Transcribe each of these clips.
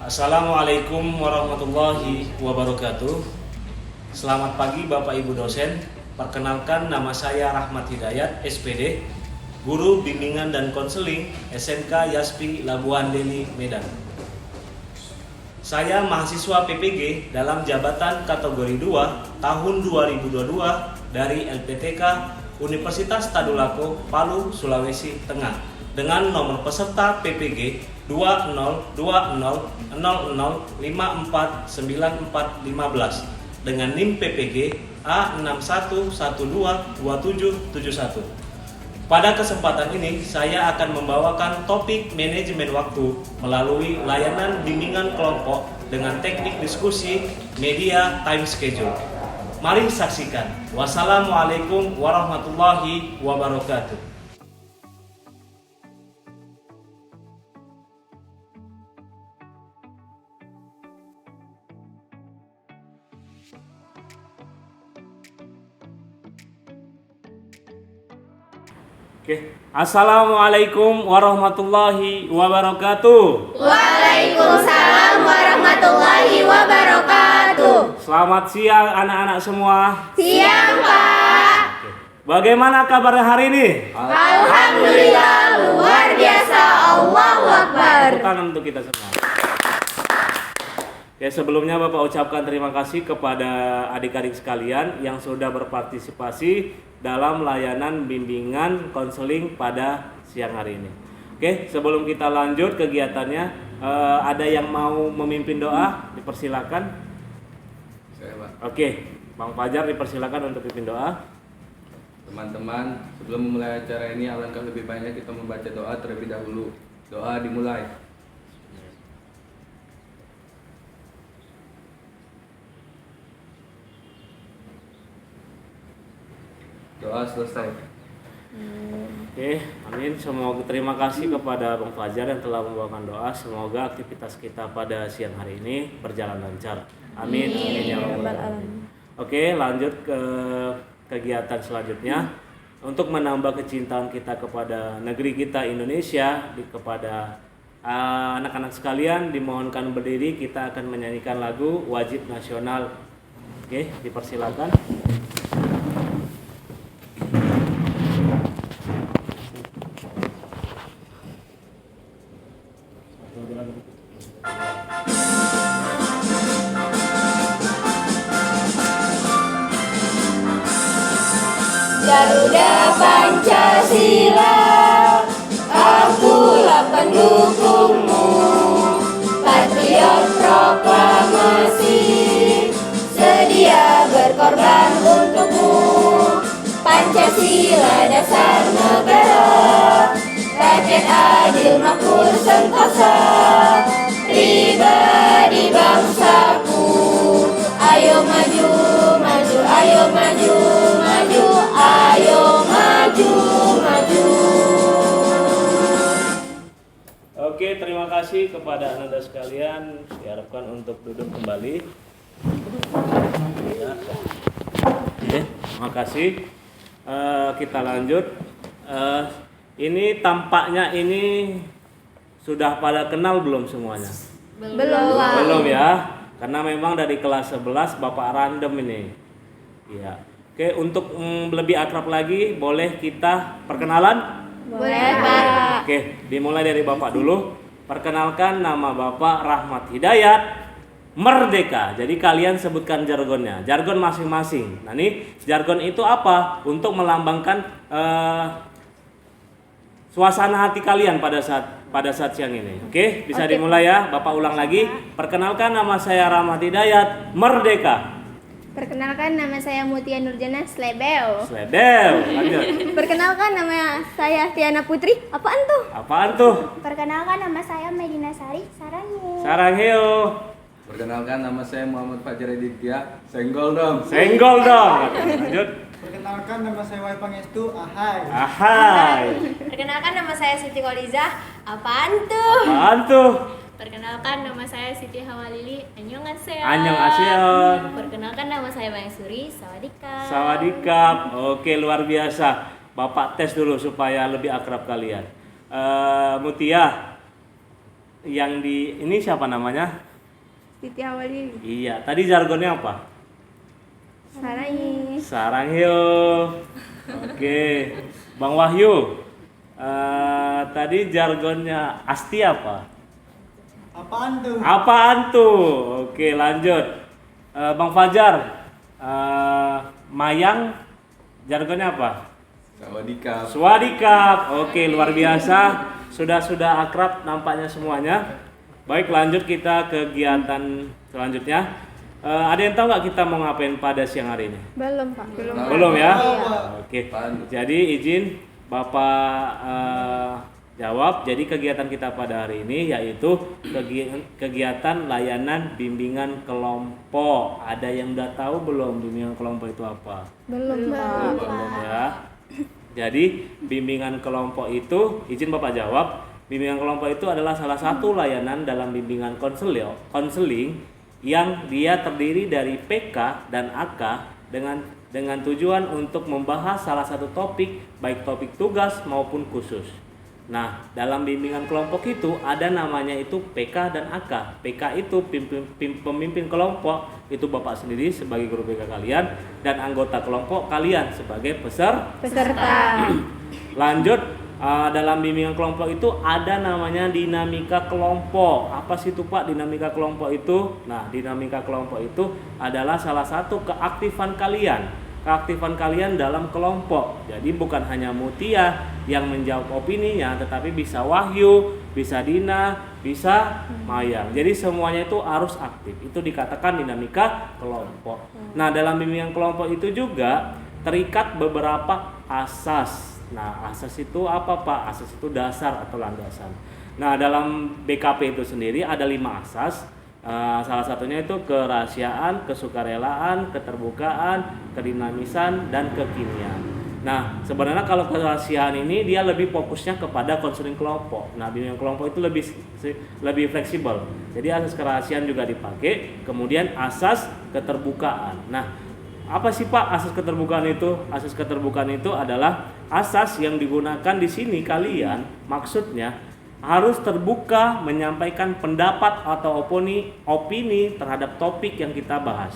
Assalamualaikum warahmatullahi wabarakatuh. Selamat pagi Bapak Ibu dosen. Perkenalkan, nama saya Rahmat Hidayat, SPD, Guru Bimbingan dan Konseling SMK Yaspi Labuan Deli, Medan. Saya mahasiswa PPG dalam jabatan kategori 2 tahun 2022 dari LPTK Universitas Tadulako, Palu, Sulawesi Tengah dengan nomor peserta PPG 202000549415 dengan NIM PPG A61122771. Pada kesempatan ini saya akan membawakan topik manajemen waktu melalui layanan bimbingan kelompok dengan teknik diskusi media time schedule. Mari saksikan. Wassalamualaikum warahmatullahi wabarakatuh. Oke. Assalamualaikum warahmatullahi wabarakatuh. Waalaikumsalam warahmatullahi wabarakatuh. Selamat siang anak-anak semua. Siang, Pak. Oke. Bagaimana kabar hari ini? Alhamdulillah, luar biasa. Allahu Akbar. Tepuk tangan untuk kita semua. Ya, sebelumnya Bapak ucapkan terima kasih kepada adik-adik sekalian yang sudah berpartisipasi dalam layanan bimbingan konseling pada siang hari ini. Oke, sebelum kita lanjut kegiatannya, ada yang mau memimpin doa? Dipersilakan. Saya, Pak. Oke, Bang Fajar dipersilakan untuk pimpin doa. Teman-teman, sebelum memulai acara ini alangkah lebih baiknya kita membaca doa terlebih dahulu. Doa dimulai. Doa selesai. Oke, amin. Semoga terima kasih kepada Bang Fajar yang telah membawakan doa. Semoga aktivitas kita pada siang hari ini berjalan lancar. Amin. Amin ya rabbal alamin. Oke, lanjut ke kegiatan selanjutnya. Untuk menambah kecintaan kita kepada negeri kita Indonesia, kepada anak-anak sekalian dimohonkan berdiri. Kita akan menyanyikan lagu wajib nasional. Oke, dipersilakan. Garuda Pancasila, akulah pendukungmu. Patriot proklamasi, sedia berkorban untukmu. Pancasila dasar negara, rakyat adil makmur sentosa, pribadi bangsaku. Ayo maju, maju, ayo maju, maju, ayo maju, maju. Oke, terima kasih kepada anda sekalian. Diharapkan untuk duduk kembali. Ya. Oke, terima kasih. Kita lanjut. Ini tampaknya ini sudah pada kenal belum semuanya? Belum. Belum ya. Karena memang dari kelas 11 Bapak random ini. Iya. Oke, untuk lebih akrab lagi boleh kita perkenalan? Boleh, Pak. Oke, dimulai dari Bapak dulu. Perkenalkan, nama Bapak Rahmat Hidayat, Merdeka. Jadi kalian sebutkan jargonnya, jargon masing-masing. Nah, ini jargon itu apa? Untuk melambangkan suasana hati kalian pada saat siang ini. Oke, bisa dimulai ya. Bapak ulang lagi. Perkenalkan, nama saya Rahmat Hidayat, Merdeka. Perkenalkan, nama saya Mutia Nurjana, Slebel. Lanjut. Perkenalkan, nama saya Tiana Putri. Apaan tuh? Apaan tuh? Perkenalkan, nama saya Medina Sari, Saranghe. Sarangheyo. Perkenalkan, nama saya Muhammad Fajar Aditya. Senggol dong. Lanjut. Perkenalkan, nama saya Wai Pangestu. Ahai. Perkenalkan, nama saya Siti Koliza. Apaan tuh? Apaan tuh? Perkenalkan nama saya Siti Hawalili. Annyeonghaseyo. Annyeonghaseyo. Perkenalkan nama saya Bang Suri. Sawadika. Sawadikap. Oke, luar biasa. Bapak tes dulu supaya lebih akrab kalian. Mutia, yang di ini siapa namanya? Siti Awali. Iya, tadi jargonnya apa? Sarangi. Sarangyo. Oke, Bang Wahyu. Tadi jargonnya Asti apa? Apaan tuh? Apaan tuh? Oke, lanjut. Bang Fajar. Mayang jargonnya apa? Sawadikap. Swadikap. Oke, luar biasa. Sudah akrab nampaknya semuanya. Baik, lanjut kita kegiatan selanjutnya. Ada yang tahu nggak kita mau ngapain pada siang hari ini? Belum, Pak. Belum ya? Iya. Oke. Apaan? Jadi izin Bapak jawab. Jadi kegiatan kita pada hari ini yaitu kegiatan layanan bimbingan kelompok. Ada yang udah tahu belum bimbingan kelompok itu apa? Belum, Pak. Belum ya. Jadi bimbingan kelompok itu, izin Bapak jawab. Bimbingan kelompok itu adalah salah satu layanan dalam bimbingan konseling yang dia terdiri dari PK dan AK dengan tujuan untuk membahas salah satu topik, baik topik tugas maupun khusus. Nah, dalam bimbingan kelompok itu ada namanya itu PK dan AK. PK itu pemimpin kelompok, itu Bapak sendiri sebagai guru PK kalian, dan anggota kelompok kalian sebagai Peserta. Lanjut, dalam bimbingan kelompok itu ada namanya dinamika kelompok. Apa sih itu Pak dinamika kelompok itu? Nah, dinamika kelompok itu adalah salah satu keaktifan kalian dalam kelompok. Jadi bukan hanya Mutia yang menjawab opininya, tetapi bisa Wahyu, bisa Dina, bisa Mayang. Jadi semuanya itu harus aktif. Itu dikatakan dinamika kelompok. Nah, dalam bimbingan kelompok itu juga terikat beberapa asas. Nah, asas itu apa Pak? Asas itu dasar atau landasan. Nah, dalam BKP itu sendiri ada 5 asas. Salah satunya itu kerahasiaan, kesukarelaan, keterbukaan, kedinamisan, dan kekinian. Nah, sebenarnya kalau kerahasiaan ini dia lebih fokusnya kepada konseling kelompok. Nah, bimbingan kelompok itu lebih fleksibel. Jadi asas kerahasiaan juga dipakai, kemudian asas keterbukaan. Nah, apa sih Pak asas keterbukaan itu? Asas keterbukaan itu adalah asas yang digunakan di sini kalian maksudnya harus terbuka menyampaikan pendapat atau opini terhadap topik yang kita bahas.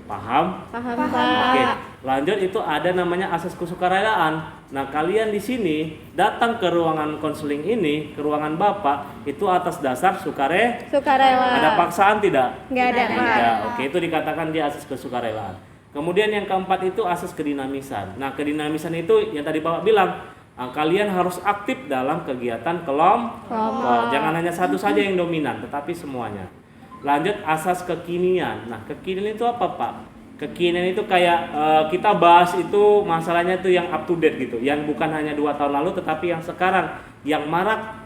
Paham? Paham, Oke, Pak. lanjut itu ada namanya asas kesukarelaan. Nah, kalian di sini datang ke ruangan konseling ini, ke ruangan Bapak, itu atas dasar Sukarela. Ada paksaan tidak? Nggak ada, Pak. Tidak. Oke, itu dikatakan dia asas kesukarelaan. Kemudian yang keempat itu asas kedinamisan. Nah, kedinamisan itu yang tadi Bapak bilang, kalian harus aktif dalam kegiatan kelompok. Jangan hanya satu saja yang dominan, tetapi semuanya. Lanjut asas kekinian. Nah, kekinian itu apa Pak? Kekinian itu kayak kita bahas itu masalahnya itu yang up to date gitu, yang bukan hanya 2 tahun lalu, tetapi yang sekarang, yang marak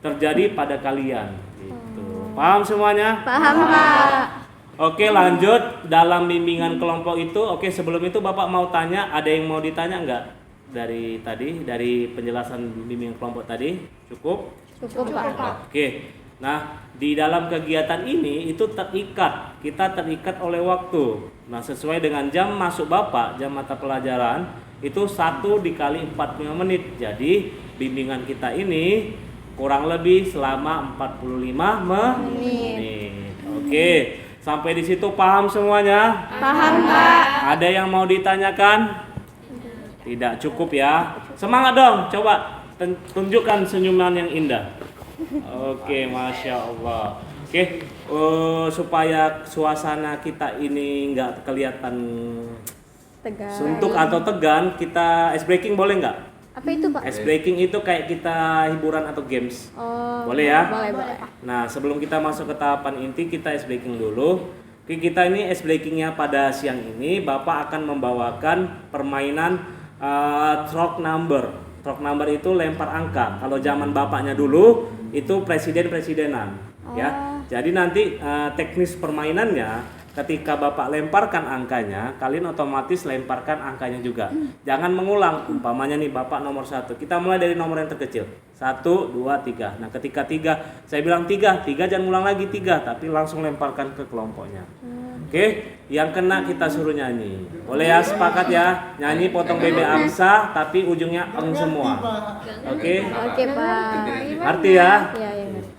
terjadi pada kalian. Gitu. Paham semuanya? Paham, Pak. Oke, lanjut dalam bimbingan kelompok itu. Oke, sebelum itu Bapak mau tanya, ada yang mau ditanya enggak dari penjelasan bimbingan kelompok tadi? Cukup, Pak. Oke. Nah, di dalam kegiatan ini itu kita terikat oleh waktu. Nah, sesuai dengan jam masuk Bapak, jam mata pelajaran itu 1 dikali 45 menit. Jadi bimbingan kita ini kurang lebih selama 45 menit. Oke. Sampai di situ paham semuanya? Paham, Pak. Ada yang mau ditanyakan? Tidak cukup ya. Semangat dong, coba tunjukkan senyuman yang indah. Oke, Masya Allah. Oke, supaya suasana kita ini nggak kelihatan Tegang. suntuk atau tegang, kita ice breaking boleh nggak? Apa itu, Pak? Ice breaking itu kayak kita hiburan atau games. Oh. Boleh ya? Boleh. Nah, sebelum kita masuk ke tahapan inti, kita ice breaking dulu. Oke, kita ini ice breakingnya pada siang ini, Bapak akan membawakan permainan Throw number. Throw number itu lempar angka. Kalau zaman bapaknya dulu itu presiden-presidenan, ya. Jadi nanti teknis permainannya, ketika Bapak lemparkan angkanya, kalian otomatis lemparkan angkanya juga. Jangan mengulang. Umpamanya nih Bapak nomor 1. Kita mulai dari nomor yang terkecil. 1, 2, 3. Nah ketika 3, saya bilang 3 jangan ulang lagi 3, tapi langsung lemparkan ke kelompoknya. Oke, yang kena kita suruh nyanyi. Boleh ya, sepakat ya? Nyanyi potong bebek angsa, tapi ujungnya eng semua. Oke, Oke, Pak. arti ya? Iya, iya. ngerti.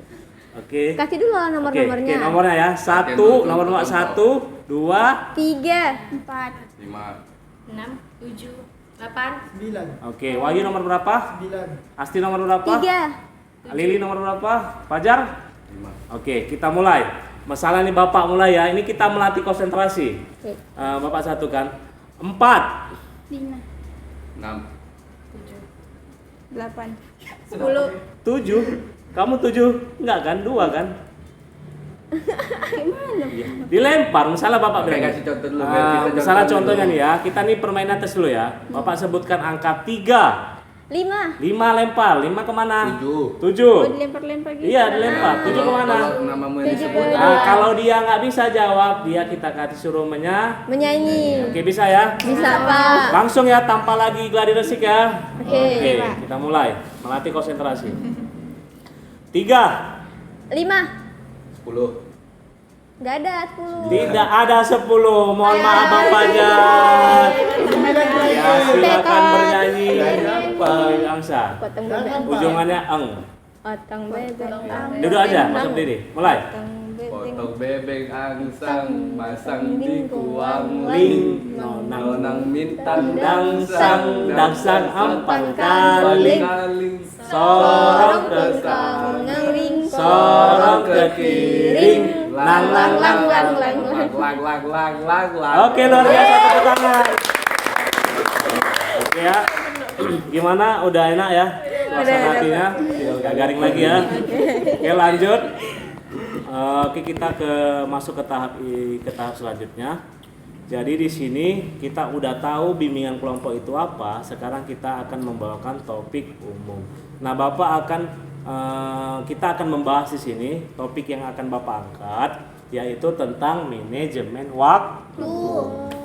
Oke. Kasih dulu lah Oke, nomor-nomornya. nomornya ya. 1, nomor 1, 2. 3, 4. 5. 6, 7, 8, 9. Oke, Wahyu nomor berapa? 9. Asti nomor berapa? 3. Lili nomor berapa? Fajar? 5. Oke, kita mulai. Masalah nih Bapak mulai ya. Ini kita melatih konsentrasi. Oke. Bapak 1 kan. 4, 5, 6. 8. 10. 7. Kamu 7? Enggak kan? 2 kan? Iya. Dilempar. Misalnya Bapak Oke, bilang. kasih contoh dulu, biar kita Misalnya contoh contohnya dulu. nih ya. Kita nih permainan tes dulu ya. Bapak sebutkan angka 3. 5. 5 lempar. 5 kemana? 7. 7. Oh, dilempar-lempar gitu. Iya, dilempar. 7 kemana? Kalau namamu yang disebut. Kalau dia nggak bisa jawab, dia kita kasih suruh Menyanyi. Oke, bisa ya? Bisa, Pak. Langsung ya, tanpa lagi gladi resik ya. Oke, Pak. Kita mulai melatih konsentrasi. 3. 5. 10. Enggak ada 10. Tidak ada 10. Mohon maaf Bang Fajar. Ya, silakan bernyanyi. Bang Angsa. Potong bebek. Ujungannya eng. Potong bebek. Duduk aja, masuk diri. Mulai. Potong bebek angsang, pasang di kuang Ling, ling. nonang, Nonang mintang dangsang, dangsang empat 4 kali. kali. Sorong ke kanan, sorong ke kiri. Lang lang lang lang. Lag. Oke, luar biasa, tepuk tangan. Oke ya. Gimana? Udah enak ya? Suasana hatinya gak garing lagi ya. Oke, lanjut. Oke, kita masuk ke tahap selanjutnya. Jadi di sini kita udah tahu bimbingan kelompok itu apa. Sekarang kita akan membawakan topik umum. Nah, kita akan membahas di sini topik yang akan Bapak angkat, yaitu tentang manajemen waktu.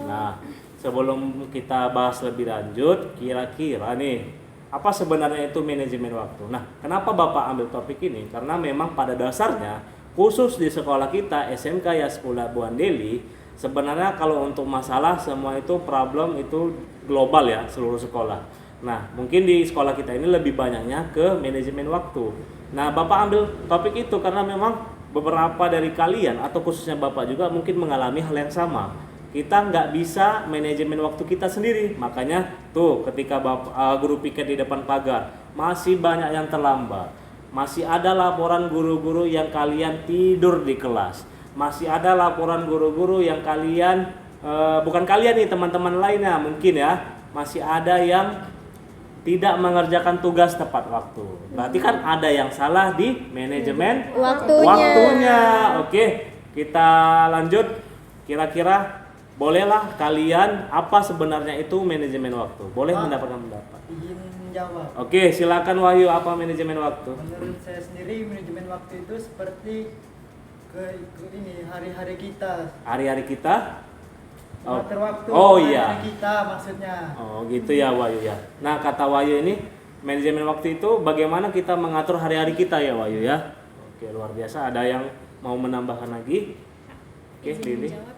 Nah, sebelum kita bahas lebih lanjut, kira-kira nih apa sebenarnya itu manajemen waktu? Nah, kenapa Bapak ambil topik ini? Karena memang pada dasarnya khusus di sekolah kita SMK Yaspul Labuan Deli, sebenarnya kalau untuk masalah semua itu problem itu global ya, seluruh sekolah. Nah, mungkin di sekolah kita ini lebih banyaknya ke manajemen waktu. Nah, Bapak ambil topik itu karena memang beberapa dari kalian atau khususnya Bapak juga mungkin mengalami hal yang sama. Kita nggak bisa manajemen waktu kita sendiri. Makanya tuh ketika guru piket di depan pagar, masih banyak yang terlambat. Masih ada laporan guru-guru yang kalian tidur di kelas. Masih ada laporan guru-guru yang kalian, bukan kalian nih, teman-teman lainnya mungkin ya, masih ada yang tidak mengerjakan tugas tepat waktu. Berarti kan ada yang salah di manajemen waktunya. Oke, kita lanjut. Kira-kira bolehlah kalian apa sebenarnya itu manajemen waktu? Boleh mendapatkan pendapat? Izin menjawab. Oke, silakan Wahyu, apa manajemen waktu? Menurut saya sendiri manajemen waktu itu seperti ini hari-hari kita. Hari-hari kita? Mengatur waktu. Oh hari-hari iya. kita maksudnya. Oh gitu ya Wahyu ya. Nah, kata Wahyu ini manajemen waktu itu bagaimana kita mengatur hari-hari kita ya Wahyu ya. Oke, luar biasa. Ada yang mau menambahkan lagi? Oke, Izin Lili. menjawab.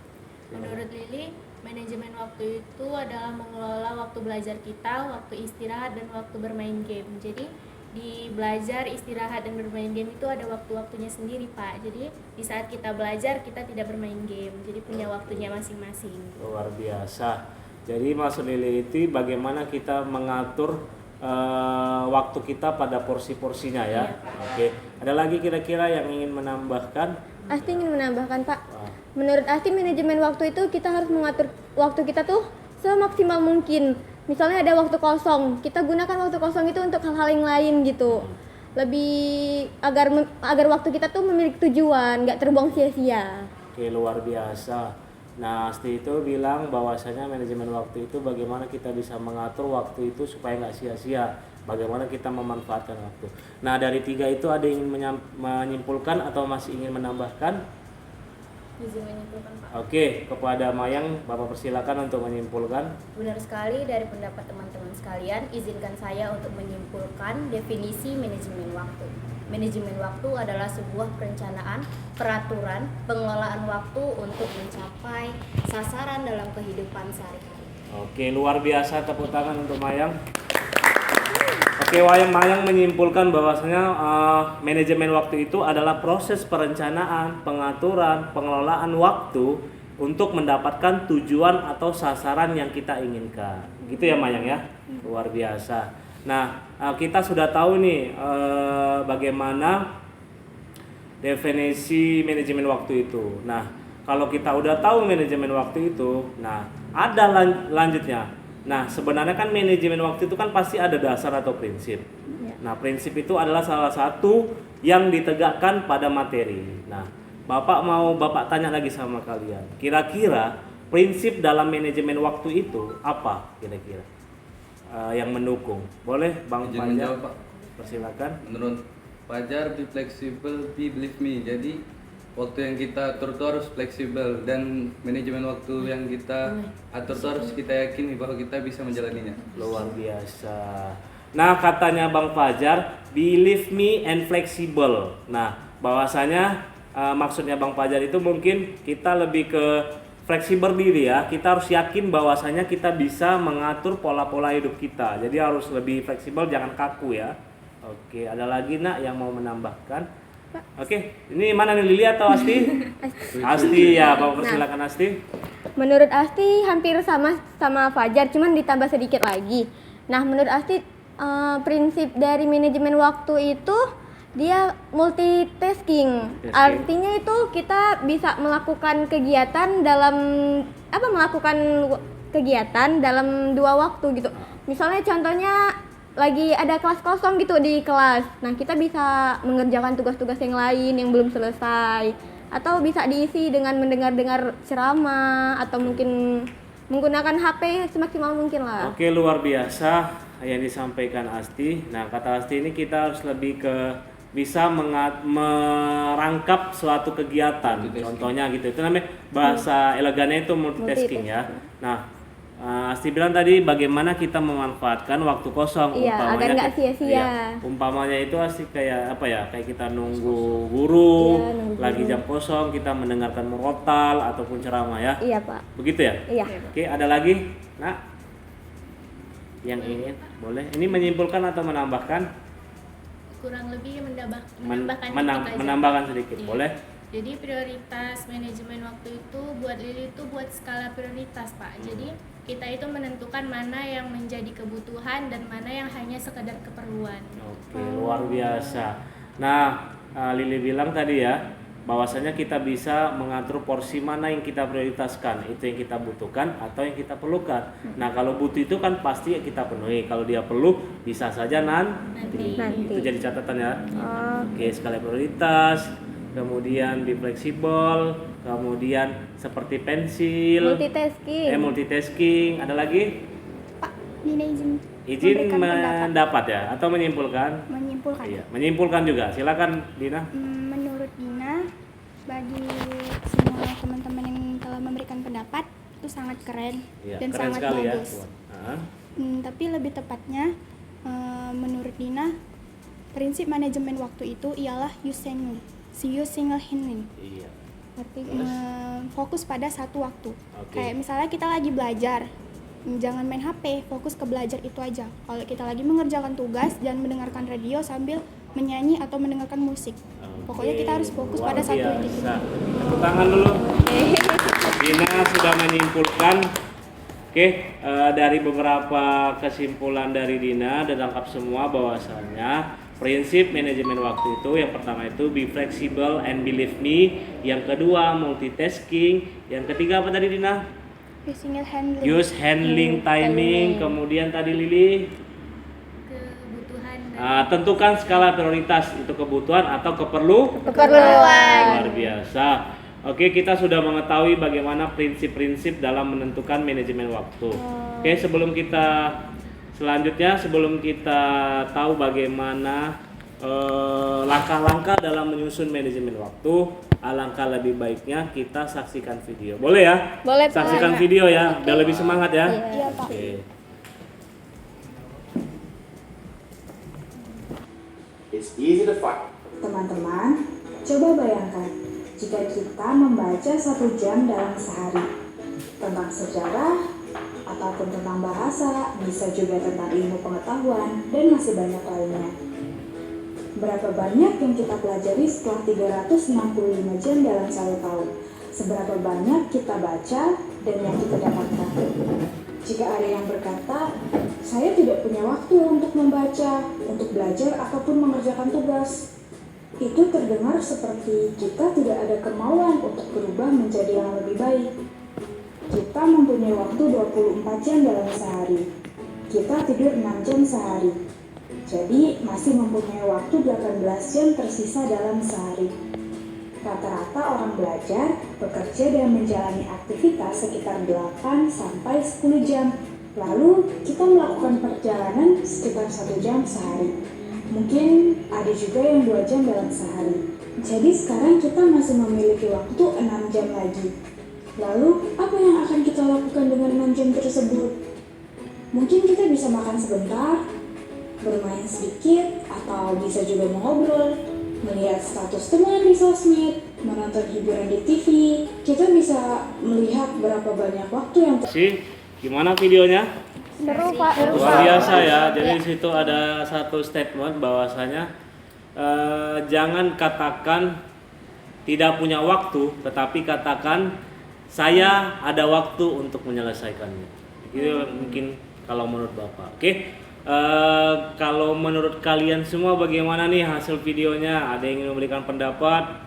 Menurut Lili, manajemen waktu itu adalah mengelola waktu belajar kita, waktu istirahat, dan waktu bermain game. Jadi di belajar, istirahat, dan bermain game itu ada waktu-waktunya sendiri, Pak. Jadi di saat kita belajar, kita tidak bermain game. Jadi punya waktunya masing-masing. Luar biasa. Jadi maksud Lili itu bagaimana kita mengatur waktu kita pada porsi-porsinya ya. Iya, Pak. Oke. Ada lagi kira-kira yang ingin menambahkan? Asti ingin menambahkan, Pak. Wah. Menurut Asti manajemen waktu itu kita harus mengatur waktu kita tuh semaksimal mungkin. Misalnya ada waktu kosong, kita gunakan waktu kosong itu untuk hal-hal yang lain gitu. Lebih agar waktu kita tuh memiliki tujuan, nggak terbuang sia-sia. Oke, luar biasa. Nah, Asti itu bilang bahwasanya manajemen waktu itu bagaimana kita bisa mengatur waktu itu supaya nggak sia-sia. Bagaimana kita memanfaatkan waktu. Nah, dari 3 itu ada yang ingin menyimpulkan atau masih ingin menambahkan? Izin menyimpulkan, Pak. Oke, kepada Mayang, Bapak persilakan untuk menyimpulkan. Benar sekali dari pendapat teman-teman sekalian, izinkan saya untuk menyimpulkan definisi manajemen waktu. Manajemen waktu adalah sebuah perencanaan, peraturan, pengelolaan waktu untuk mencapai sasaran dalam kehidupan sehari-hari. Oke, luar biasa, tepuk tangan untuk Mayang. Oke, Mayang menyimpulkan bahwasanya manajemen waktu itu adalah proses perencanaan, pengaturan, pengelolaan waktu untuk mendapatkan tujuan atau sasaran yang kita inginkan. Gitu ya Mayang ya? Luar biasa. Nah, kita sudah tahu nih bagaimana definisi manajemen waktu itu. Nah, kalau kita udah tahu manajemen waktu itu, nah ada lanjutnya. Nah, sebenarnya kan manajemen waktu itu kan pasti ada dasar atau prinsip. Nah, prinsip itu adalah salah satu yang ditegakkan pada materi. Nah, Bapak tanya lagi sama kalian. Kira-kira prinsip dalam manajemen waktu itu apa kira-kira? Yang mendukung. Boleh Bang Izin Fajar? menjawab, Pak. Persilakan. Menurut Fajar, be flexible, be believe me. Jadi waktu yang kita atur itu harus fleksibel, dan manajemen waktu yang kita atur itu harus kita yakini bahwa kita bisa menjalaninya. Luar biasa. Nah, katanya Bang Fajar, believe me and flexible. Nah, bahwasanya maksudnya Bang Fajar itu mungkin kita lebih ke fleksibel diri ya. Kita harus yakin bahwasanya kita bisa mengatur pola-pola hidup kita. Jadi harus lebih fleksibel, jangan kaku ya. Oke, ada lagi Nak yang mau menambahkan? Oke, ini mana nih, Lili atau Asti? Asti ya, Bapak persilakan Asti. Menurut Asti hampir sama Fajar, cuman ditambah sedikit lagi. Nah, menurut Asti prinsip dari manajemen waktu itu dia multitasking. Artinya itu kita bisa melakukan kegiatan dalam 2 waktu gitu. Misalnya contohnya lagi ada kelas kosong gitu di kelas. Nah, kita bisa mengerjakan tugas-tugas yang lain yang belum selesai, atau bisa diisi dengan mendengar-dengar ceramah, atau mungkin menggunakan HP semaksimal mungkin lah. Oke, luar biasa yang disampaikan Asti. Nah, kata Asti ini kita harus lebih ke bisa merangkap suatu kegiatan. Contohnya gitu. Itu namanya bahasa elegannya itu multitasking ya. Nah, Asti bilang tadi bagaimana kita memanfaatkan waktu kosong, Iya, agar nggak sia-sia. Iya, umpamanya itu Asti kayak apa ya? Kayak kita nunggu guru, lagi jam kosong kita mendengarkan murotal ataupun ceramah ya. Iya, Pak. Begitu ya? Iya. Oke, ada lagi? Nah, yang ingin boleh. Ini menyimpulkan atau menambahkan? Kurang lebih menambahkan dikit aja. Menambahkan sedikit, Iya. boleh? Jadi prioritas manajemen waktu itu buat Lili itu buat skala prioritas, Pak. Jadi kita itu menentukan mana yang menjadi kebutuhan dan mana yang hanya sekedar keperluan. Oke, luar biasa. Nah, Lili bilang tadi ya, bahwasanya kita bisa mengatur porsi mana yang kita prioritaskan, itu yang kita butuhkan atau yang kita perlukan. Nah, kalau butuh itu kan pasti kita penuhi. Kalau dia perlu, bisa saja nanti. Itu jadi catatan ya. Oke, skala prioritas, kemudian be fleksibel, kemudian seperti pensil, multitasking. Ada lagi? Pak, Dina izin Izin memberikan mendapat ya atau menyimpulkan? menyimpulkan. Iya, menyimpulkan juga. Silakan Dina. Menurut Dina, bagi semua teman-teman yang telah memberikan pendapat itu sangat keren Iya, dan keren sangat sekali bagus. ya. Tapi lebih tepatnya, menurut Dina, prinsip manajemen waktu itu ialah single handling. Iya. Fokus pada satu waktu. Oke. Kayak misalnya kita lagi belajar, jangan main HP, fokus ke belajar itu aja. Kalau kita lagi mengerjakan tugas, jangan mendengarkan radio sambil menyanyi atau mendengarkan musik. Pokoknya kita harus fokus Luar pada satu biasa. titik. Tepuk tangan dulu. Dina sudah menyimpulkan. Oke, dari beberapa kesimpulan dari Dina dan lengkap semua bahwasannya prinsip manajemen waktu itu yang pertama itu be flexible and believe me, yang kedua multitasking, yang ketiga apa tadi Dina? Use handling timing, kemudian tadi Lili Kebutuhan tentukan skala prioritas, itu kebutuhan atau keperluan. Luar biasa. Oke, kita sudah mengetahui bagaimana prinsip-prinsip dalam menentukan manajemen waktu. Oke, sebelum kita tahu bagaimana langkah-langkah dalam menyusun manajemen waktu. Alangkah lebih baiknya kita saksikan video. Boleh ya? Boleh, Pak. Saksikan video ya, biar lebih semangat ya. Iya, Pak. Oke. It's easy to find. Teman-teman, coba bayangkan jika kita membaca 1 jam dalam sehari tentang sejarah ataupun tentang bahasa, bisa juga tentang ilmu pengetahuan, dan masih banyak lainnya. Berapa banyak yang kita pelajari setelah 365 jam dalam 1 tahun? Seberapa banyak kita baca dan yang kita dapatkan? Jika ada yang berkata, saya tidak punya waktu untuk membaca, untuk belajar ataupun mengerjakan tugas, itu terdengar seperti kita tidak ada kemauan untuk berubah menjadi yang lebih baik. Kita mempunyai waktu 24 jam dalam sehari. Kita tidur 6 jam sehari. Jadi masih mempunyai waktu 18 jam tersisa dalam sehari. Rata-rata orang belajar, bekerja dan menjalani aktivitas sekitar 8 sampai 10 jam. Lalu kita melakukan perjalanan sekitar 1 jam sehari. Mungkin ada juga yang 2 jam dalam sehari. Jadi sekarang kita masih memiliki waktu 6 jam lagi. Lalu apa yang akan kita lakukan dengan 6 jam tersebut? Mungkin kita bisa makan sebentar, bermain sedikit, atau bisa juga mengobrol, melihat status teman di sosmed, menonton hiburan di TV. Kita bisa melihat berapa banyak waktu yang Gimana videonya? Seru, Pak. Luar biasa ya. Jadi di situ ada satu statement bahwasanya jangan katakan tidak punya waktu, tetapi katakan saya ada waktu untuk menyelesaikannya. Itu mungkin kalau menurut Bapak. Oke. Kalau menurut kalian semua bagaimana nih hasil videonya? Ada yang ingin memberikan pendapat?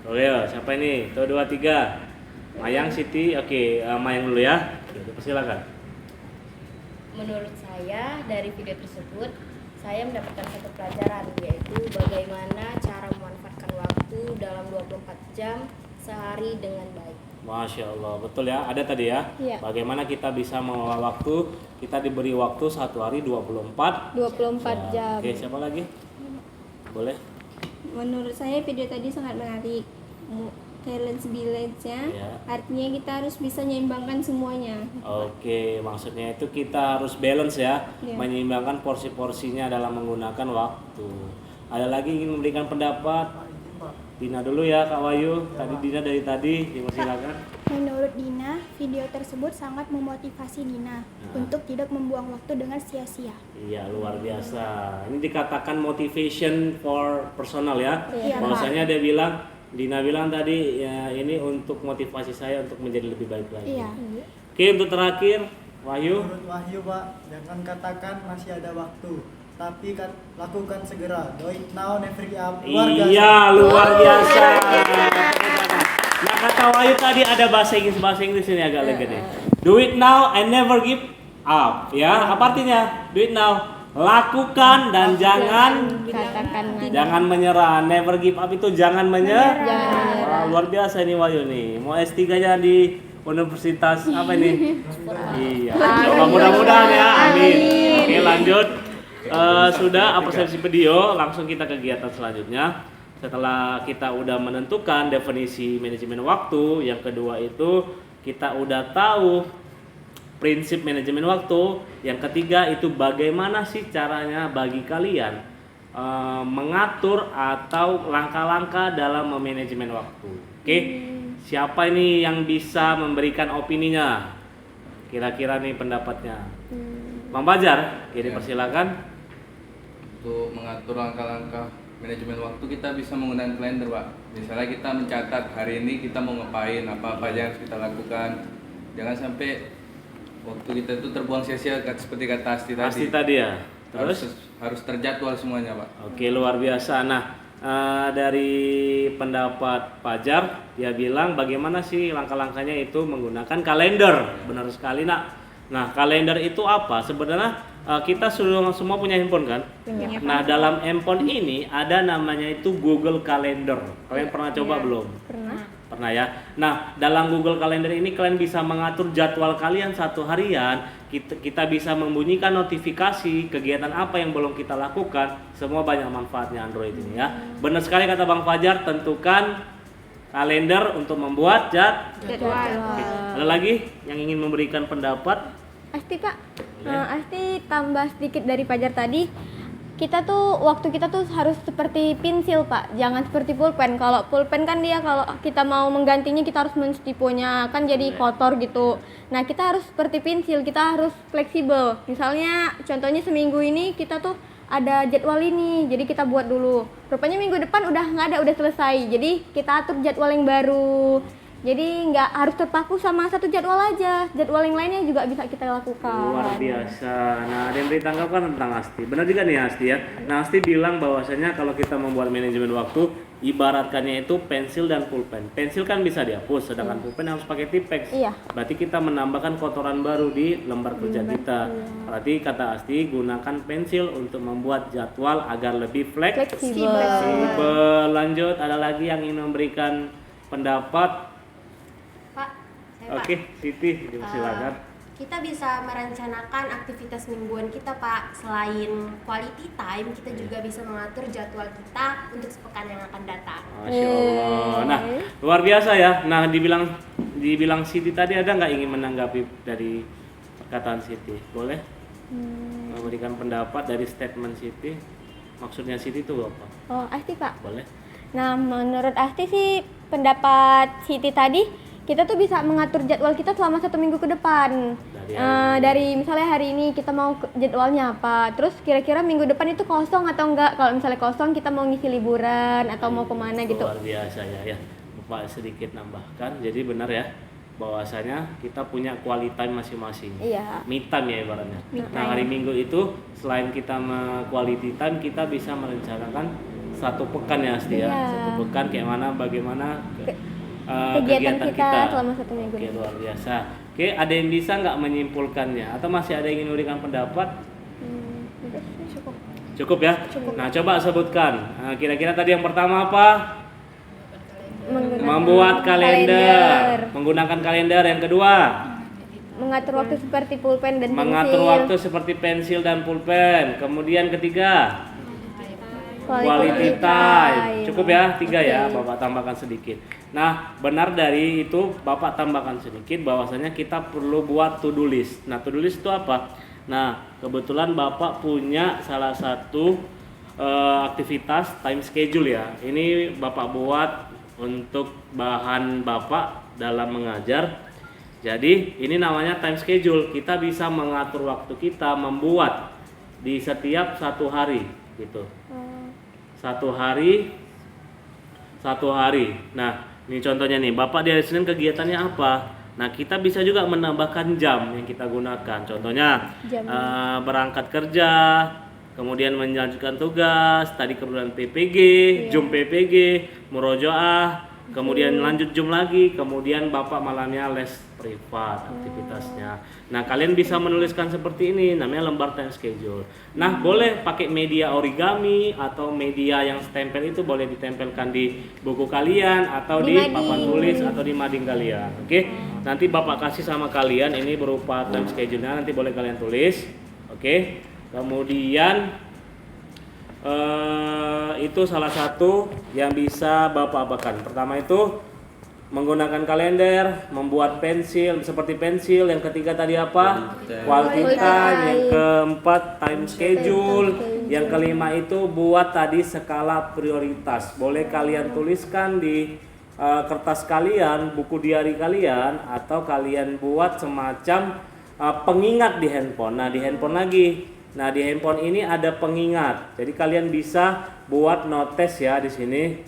Oh ya, siapa ini? 1, 2, 3. Mayang, Siti. Oke, Mayang dulu ya. Persilakan. Menurut saya dari video tersebut saya mendapatkan satu pelajaran, yaitu bagaimana cara memanfaatkan waktu dalam 24 jam sehari dengan baik. Masya Allah, betul ya. Ada tadi ya. Iya. Bagaimana kita bisa mengelola waktu? Kita diberi waktu 1 hari 24 jam. Oke, siapa lagi? Boleh. Menurut saya video tadi sangat menarik. Balance nya Ya. artinya kita harus bisa menyeimbangkan semuanya. Oke, maksudnya itu kita harus balance ya, Iya. menyeimbangkan porsi-porsinya dalam menggunakan waktu. Ada lagi ingin memberikan pendapat? Dina dulu ya, Kak Wahyu. Tadi Dina dari tadi, silakan. Menurut Dina, video tersebut sangat memotivasi Dina untuk tidak membuang waktu dengan sia-sia. Iya, luar biasa. Ini dikatakan motivation for personal ya. Iya, Bahwasanya dia bilang, Dina bilang tadi ya ini untuk motivasi saya untuk menjadi lebih baik lagi. Iya. Oke, untuk terakhir, Wahyu. Menurut Wahyu, Pak, jangan katakan masih ada waktu, tapi lakukan segera. Do it now, never give up. Luar biasa. Iya, luar biasa. Nah, kata Wahyu tadi ada bahasa Inggris ini agak legend. Do it now and never give up. Ya, apa artinya? Do it now. Lakukan dan jangan Katakan menyerah. Never give up itu jangan menyerah. Wah, luar biasa ini Wahyu nih. Mau S3-nya di Universitas apa ini? Iya. Coba mudah-mudahan ya. Amin. Oke, lanjut. Sudah apresiasi video, langsung kita kegiatan selanjutnya. Setelah kita udah menentukan definisi manajemen waktu, yang kedua itu kita udah tahu prinsip manajemen waktu, yang ketiga itu bagaimana sih caranya bagi kalian mengatur atau langkah-langkah dalam memanajemen waktu. Oke, siapa ini yang bisa memberikan opininya? Kira-kira nih pendapatnya. Bang Bajar, jadi persilakan. Untuk mengatur langkah-langkah manajemen waktu kita bisa menggunakan kalender, Pak. Misalnya kita mencatat hari ini kita mau ngapain, apa aja yang harus kita lakukan. Jangan sampai waktu kita itu terbuang sia-sia seperti kata Asti tadi. Asti tadi ya. Terus harus terjadwal semuanya, Pak. oke, luar biasa. Nah, dari pendapat Fajar, dia bilang bagaimana sih langkah-langkahnya itu menggunakan kalender. Benar sekali, Nak. Nah, kalender itu apa? Sebenarnya kita semua punya handphone kan? Nah, dalam handphone ini ada namanya itu Google Calendar. Kalian pernah coba belum? Pernah. Pernah ya. Nah, dalam Google Calendar ini kalian bisa mengatur jadwal kalian satu harian. Kita bisa membunyikan notifikasi kegiatan apa yang belum kita lakukan. Semua banyak manfaatnya Android ini ya. Benar sekali kata Bang Fajar, tentukan kalender untuk membuat jadwal. Oke. Ada lagi yang ingin memberikan pendapat? Asti Kak, Asti tambah sedikit dari Fajar tadi. Waktu kita tuh harus seperti pensil Pak, jangan seperti pulpen. Kalau pulpen kan dia kalau kita mau menggantinya kita harus menstiponya, kan jadi kotor gitu. Nah kita harus seperti pensil, kita harus fleksibel. Misalnya contohnya seminggu ini kita tuh ada jadwal ini, jadi kita buat dulu. Rupanya minggu depan udah nggak ada, udah selesai. Jadi kita atur jadwal yang baru. Jadi nggak harus terpaku sama satu jadwal aja, jadwal yang lainnya juga bisa kita lakukan. Luar biasa. Nah, ada yang ditanggapan tentang Asti. Benar juga nih Asti ya. Nah, Asti bilang bahwasanya kalau kita membuat manajemen waktu, ibaratkannya itu pensil dan pulpen. Pensil kan bisa dihapus, sedangkan pulpen harus pakai tipex. Iya. Berarti kita menambahkan kotoran baru di lembar kerja kita. Berarti kata Asti, gunakan pensil untuk membuat jadwal agar lebih fleksibel. Lanjut, ada lagi yang ingin memberikan pendapat? Oke, Siti, silakan. Kita bisa merencanakan aktivitas mingguan kita Pak. Selain quality time, kita juga bisa mengatur jadwal kita untuk sepekan yang akan datang. Masya Allah. Nah, luar biasa ya. Nah, dibilang Siti tadi, ada nggak ingin menanggapi dari perkataan Siti? Boleh memberikan pendapat dari statement Siti? Maksudnya Siti itu apa? Oh, Asti Pak. Boleh. Nah, menurut Asti sih pendapat Siti tadi, kita tuh bisa mengatur jadwal kita selama 1 minggu ke depan. Dari misalnya hari ini kita mau jadwalnya apa, terus kira-kira minggu depan itu kosong atau enggak. Kalau misalnya kosong kita mau ngisi liburan atau mau kemana gitu. Luar biasa ya. Bapak sedikit nambahkan, jadi benar ya bahwasanya kita punya quality time masing-masing. Iya. Me time ya ibaratnya. Nah, hari Minggu itu selain kita quality time, kita bisa merencanakan satu pekan ya Asti ya. Satu pekan kayak mana, bagaimana kegiatan kita selama 1 minggu. Oke, luar biasa. Oke, ada yang bisa nggak menyimpulkannya atau masih ada yang ingin memberikan pendapat? Cukup ya. Nah, coba sebutkan. Kira-kira tadi yang pertama apa? Membuat kalender. Menggunakan kalender. Yang kedua, mengatur waktu seperti pulpen dan mengatur pensil. waktu seperti pensil dan pulpen. Kemudian ketiga, quality time. Cukup ya, 3 ya, Bapak tambahkan sedikit. Nah, benar dari itu Bapak tambahkan sedikit bahwasanya kita perlu buat to-do list. Nah, to-do list itu apa? Nah, kebetulan Bapak punya salah satu aktivitas time schedule ya. Ini Bapak buat untuk bahan Bapak dalam mengajar. Jadi, ini namanya time schedule. Kita bisa mengatur waktu kita membuat di setiap 1 hari gitu. 1 hari. Nah, ini contohnya nih, Bapak di hari Senin kegiatannya apa? Nah, kita bisa juga menambahkan jam yang kita gunakan. Contohnya berangkat kerja, kemudian melanjutkan tugas, tadi kemudian PPG, Zoom PPG, murojaah, kemudian lanjut Zoom lagi, kemudian Bapak malamnya les privat aktivitasnya. Nah, kalian bisa menuliskan seperti ini, namanya lembar time schedule. Nah, boleh pakai media origami atau media yang stempel itu boleh ditempelkan di buku kalian atau di papan tulis atau di mading kalian. Oke. Nanti Bapak kasih sama kalian ini berupa time schedule-nya, nanti boleh kalian tulis. Oke. Kemudian itu salah satu yang bisa Bapak apakan. Pertama itu menggunakan kalender, membuat pensil seperti pensil. Yang ketiga tadi apa? Quality time. Yang keempat time schedule. Yang kelima itu buat tadi skala prioritas. Boleh kalian tuliskan di kertas kalian, buku diari kalian, atau kalian buat semacam pengingat di handphone. Nah, di handphone lagi. Nah, di handphone ini ada pengingat. Jadi kalian bisa buat notes ya di sini.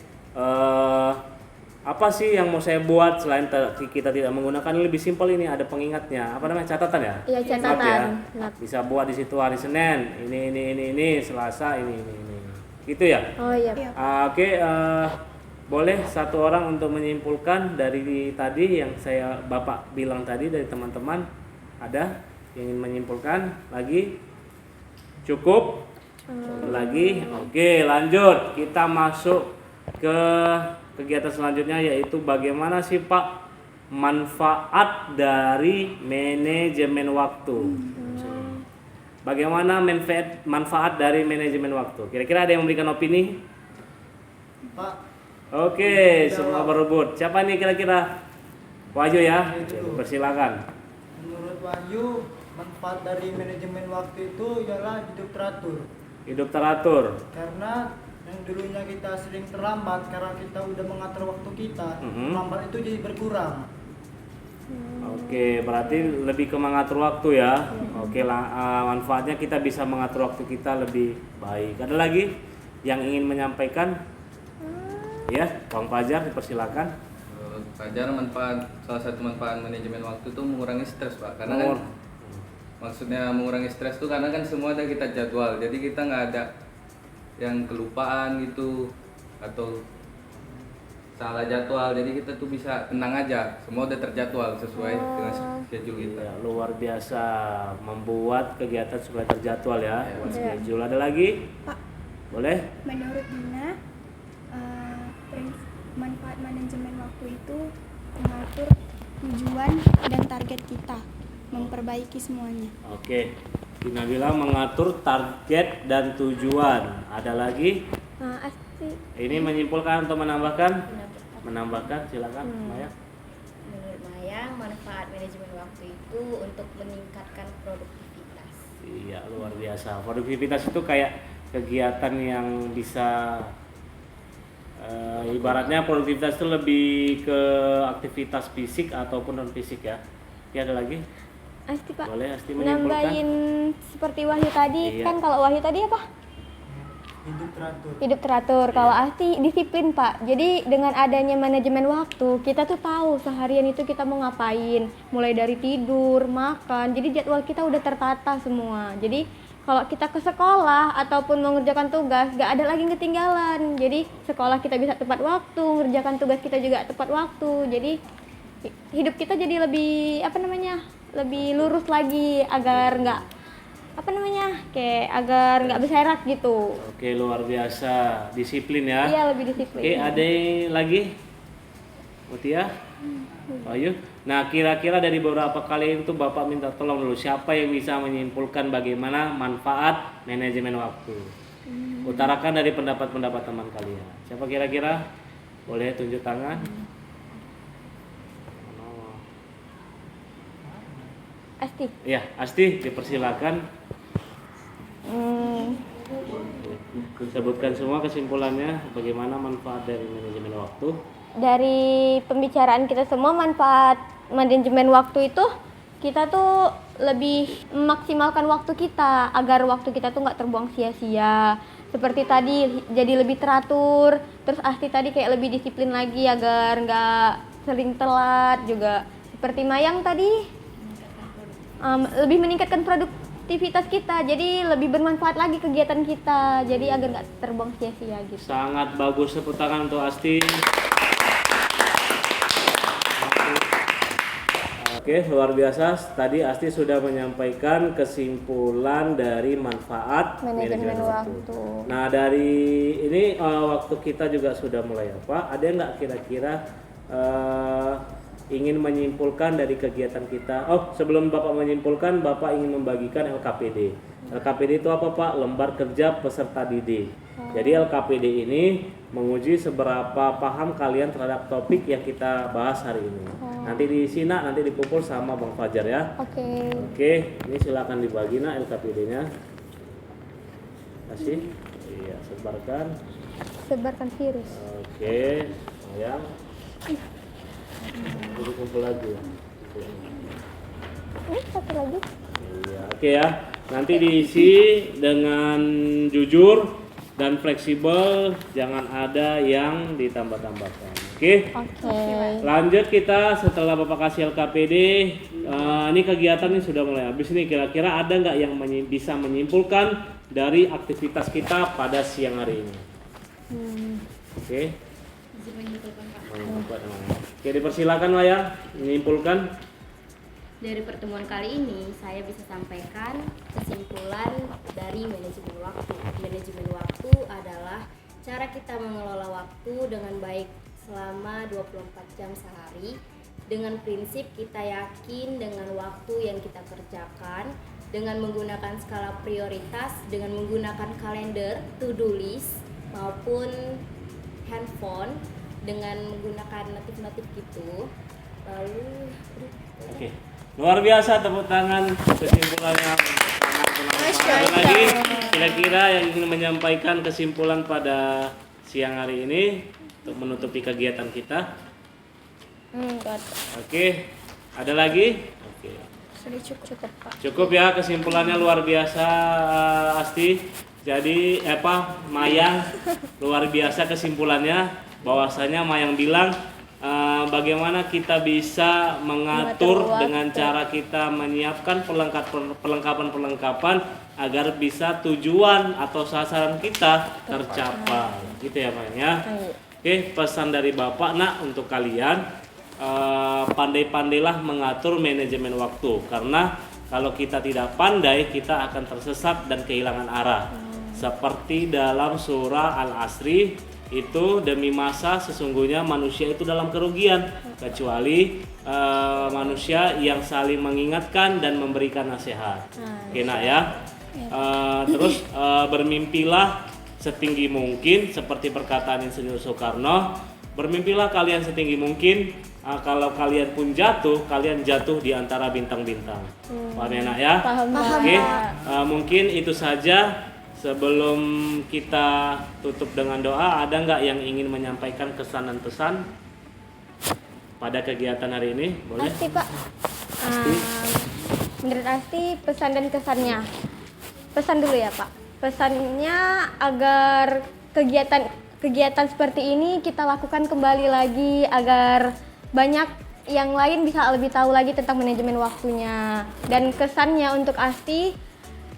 Apa sih yang mau saya buat selain kita tidak menggunakan, lebih simpel ini ada pengingatnya. Apa namanya? Catatan ya? Iya, catatan. Ya. Bisa buat di situ hari Senin, ini, Selasa, ini. Gitu ya? Oh iya. Oke, boleh satu orang untuk menyimpulkan dari tadi yang Bapak bilang tadi dari teman-teman. Ada yang ingin menyimpulkan lagi? Cukup? Lagi? Oke, lanjut. Kita masuk ke kegiatan selanjutnya, yaitu bagaimana sih Pak manfaat dari manajemen waktu. Bagaimana manfaat dari manajemen waktu? Kira-kira ada yang memberikan opini? Pak, Oke, semua berebut. Siapa nih kira-kira? Wahyu ya, persilakan. menurut Wahyu, manfaat dari manajemen waktu itu ialah hidup teratur. Hidup teratur. Karena yang dulunya kita sering terlambat karena kita udah mengatur waktu kita, terlambat itu jadi berkurang. Oke, berarti lebih ke mengatur waktu ya. Oke, manfaatnya kita bisa mengatur waktu kita lebih baik. Ada lagi yang ingin menyampaikan? Ya, Bang Fajar, dipersilakan. Fajar, salah satu manfaat manajemen waktu itu mengurangi stres Pak, karena kan maksudnya mengurangi stres tuh karena kan semua ada kita jadwal, jadi kita nggak ada yang kelupaan gitu atau salah jadwal, jadi kita tuh bisa tenang aja, semua udah terjadwal sesuai dengan schedule kita. Ya, luar biasa membuat kegiatan supaya terjadwal ya, schedule. Ada lagi? Pak, Boleh? menurut Dina, manfaat manajemen waktu itu mengatur tujuan dan target kita, memperbaiki semuanya. Oke, Dina bilang mengatur target dan tujuan. Ada lagi? Ini menyimpulkan atau menambahkan? Menambahkan, silakan Maya. Menurut Maya, manfaat manajemen waktu itu untuk meningkatkan produktivitas. Iya, luar biasa. Produktivitas itu kayak kegiatan yang bisa ibaratnya produktivitas itu lebih ke aktivitas fisik ataupun non fisik ya. Ya, ada lagi? Asti Pak. Boleh Asti menyimpulkan? Nambahin seperti Wahyu tadi, Iya. kan kalau Wahyu tadi apa? Hidup teratur. Hidup teratur. Kalau Asti disiplin Pak. Jadi dengan adanya manajemen waktu, kita tuh tahu seharian itu kita mau ngapain. Mulai dari tidur, makan. Jadi jadwal kita udah tertata semua. Jadi kalau kita ke sekolah ataupun mengerjakan tugas, gak ada lagi yang ketinggalan. Jadi sekolah kita bisa tepat waktu, ngerjakan tugas kita juga tepat waktu. Jadi hidup kita jadi lebih lebih lurus lagi agar nggak agar nggak berserak gitu. Oke, luar biasa, disiplin ya. Iya, lebih disiplin. Oke, ada lagi? Mutia? Ayo. Nah, kira-kira dari beberapa kali itu Bapak minta tolong dulu, siapa yang bisa menyimpulkan bagaimana manfaat manajemen waktu? Utarakan dari pendapat-pendapat teman kalian. Siapa kira-kira? Boleh tunjuk tangan. Asti. Ya, Asti, dipersilakan. Sebutkan semua kesimpulannya, bagaimana manfaat dari manajemen waktu. Dari pembicaraan kita semua, manfaat manajemen waktu itu kita tuh lebih memaksimalkan waktu kita agar waktu kita tuh nggak terbuang sia-sia. Seperti tadi jadi lebih teratur, terus Asti tadi kayak lebih disiplin lagi agar nggak sering telat juga. Seperti Mayang tadi lebih meningkatkan produktivitas kita, jadi lebih bermanfaat lagi kegiatan kita, jadi agar nggak terbuang sia-sia gitu. Sangat bagus, tepuk tangan untuk Asti. Oke, luar biasa. Tadi Asti sudah menyampaikan kesimpulan dari manfaat manajemen waktu. Nah, dari ini waktu kita juga sudah mulai apa? Ada nggak kira-kira ingin menyimpulkan dari kegiatan kita? Oh, sebelum Bapak menyimpulkan, Bapak ingin membagikan LKPD. LKPD itu apa Pak? Lembar Kerja Peserta Didik. Jadi LKPD ini menguji seberapa paham kalian terhadap topik yang kita bahas hari ini. Nanti diisi nak, nanti dikumpul sama Bang Fajar ya. Oke, ini silakan dibagi nak LKPD-nya. Kasih. Iya, sebarkan. Sebarkan virus. Oke, sayang. Jadi kumpul lagi ya. Satu lagi. Iya, oke ya. Nanti diisi dengan jujur dan fleksibel, jangan ada yang ditambah-tambahkan. Oke. Lanjut kita setelah Bapak kasih LKPD, ini kegiatan ini sudah mulai habis nih. Kira-kira ada nggak yang bisa menyimpulkan dari aktivitas kita pada siang hari ini? Oke. Oke, dipersilakan Maya menyimpulkan. Dari pertemuan kali ini, saya bisa sampaikan kesimpulan dari manajemen waktu. Manajemen waktu adalah cara kita mengelola waktu dengan baik selama 24 jam sehari dengan prinsip kita yakin dengan waktu yang kita kerjakan, dengan menggunakan skala prioritas, dengan menggunakan kalender, to-do list maupun handphone, dengan menggunakan notif-notif gitu. Lalu Oke. Luar biasa, tepuk tangan kesimpulannya. Ada lagi kira-kira yang ingin menyampaikan kesimpulan pada siang hari ini untuk menutupi kegiatan kita? Oke. Ada lagi? Oke. Sudah cukup Pak. Cukup ya, kesimpulannya luar biasa, Asti. Jadi Mayang luar biasa kesimpulannya, bahwasanya Mayang bilang bagaimana kita bisa mengatur dengan cara kita menyiapkan perlengkapan agar bisa tujuan atau sasaran kita tercapai, gitu ya Mayang ya. Oke, pesan dari Bapak untuk kalian, pandai-pandailah mengatur manajemen waktu, karena kalau kita tidak pandai kita akan tersesat dan kehilangan arah. Seperti dalam surah Al-Asri itu, demi masa sesungguhnya manusia itu dalam kerugian kecuali manusia yang saling mengingatkan dan memberikan nasihat. Oke, ya. Terus bermimpilah setinggi mungkin, seperti perkataan Insinyur Soekarno, bermimpilah kalian setinggi mungkin. Kalau kalian pun jatuh, kalian jatuh di antara bintang-bintang. Paham ya nak ya? Paham. Oke, mungkin itu saja. Sebelum kita tutup dengan doa, ada nggak yang ingin menyampaikan kesan dan pesan pada kegiatan hari ini? Boleh? Asti Pak. Menurut Asti, pesan dan kesannya. Pesan dulu ya Pak. Pesannya agar kegiatan seperti ini kita lakukan kembali lagi, agar banyak yang lain bisa lebih tahu lagi tentang manajemen waktunya. Dan kesannya untuk Asti,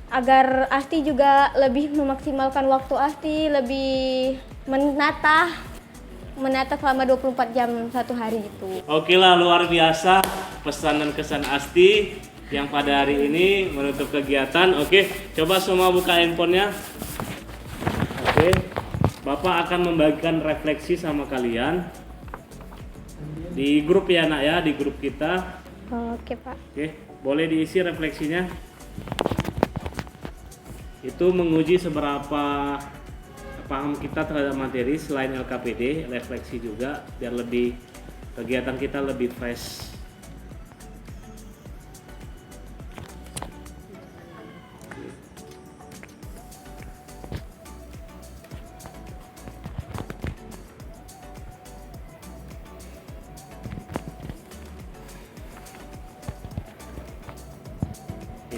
agar Asti juga lebih memaksimalkan waktu Asti, lebih menata selama 24 jam satu hari itu. Oke lah, luar biasa pesan dan kesan Asti yang pada hari ini menutup kegiatan. Oke, coba semua buka handphonenya. Oke, Bapak akan membagikan refleksi sama kalian di grup ya nak ya, di grup kita. Oke Pak. Oke, boleh diisi refleksinya. Itu menguji seberapa paham kita terhadap materi selain LKPD, refleksi juga biar lebih kegiatan kita lebih fresh.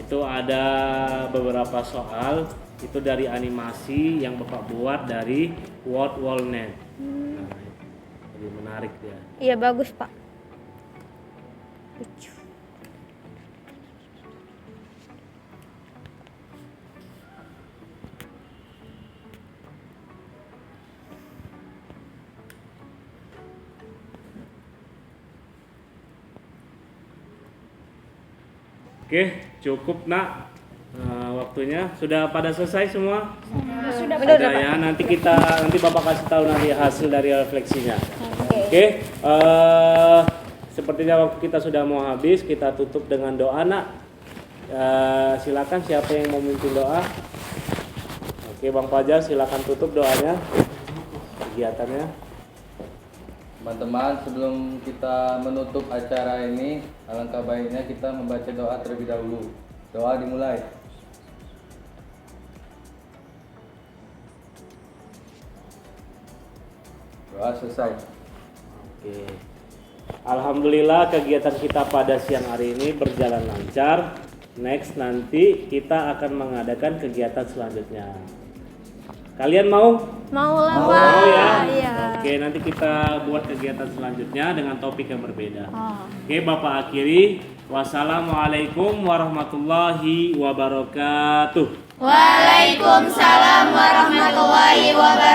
Itu ada beberapa soal itu dari animasi yang Bapak buat dari Word Wallnet. Nah, lebih menarik dia. Iya bagus Pak. Oke, cukup nak. Waktunya sudah pada selesai semua? Sudah ya. Nanti Bapak kasih tahu nanti hasil dari refleksinya. Oke. Sepertinya waktu kita sudah mau habis, kita tutup dengan doa nak. Silakan siapa yang mau memimpin doa? Oke, Bang Fajar silakan tutup doanya, kegiatannya. Teman-teman, sebelum kita menutup acara ini, alangkah baiknya kita membaca doa terlebih dahulu. Doa dimulai. Doa selesai. Oke. Alhamdulillah kegiatan kita pada siang hari ini berjalan lancar. Next nanti kita akan mengadakan kegiatan selanjutnya. Kalian mau? Mau lah Pak. Mau ya? Iya. Oke, nanti kita buat kegiatan selanjutnya dengan topik yang berbeda. Oke, Bapak akhiri. Wassalamualaikum warahmatullahi wabarakatuh. Waalaikumsalam warahmatullahi wabarakatuh.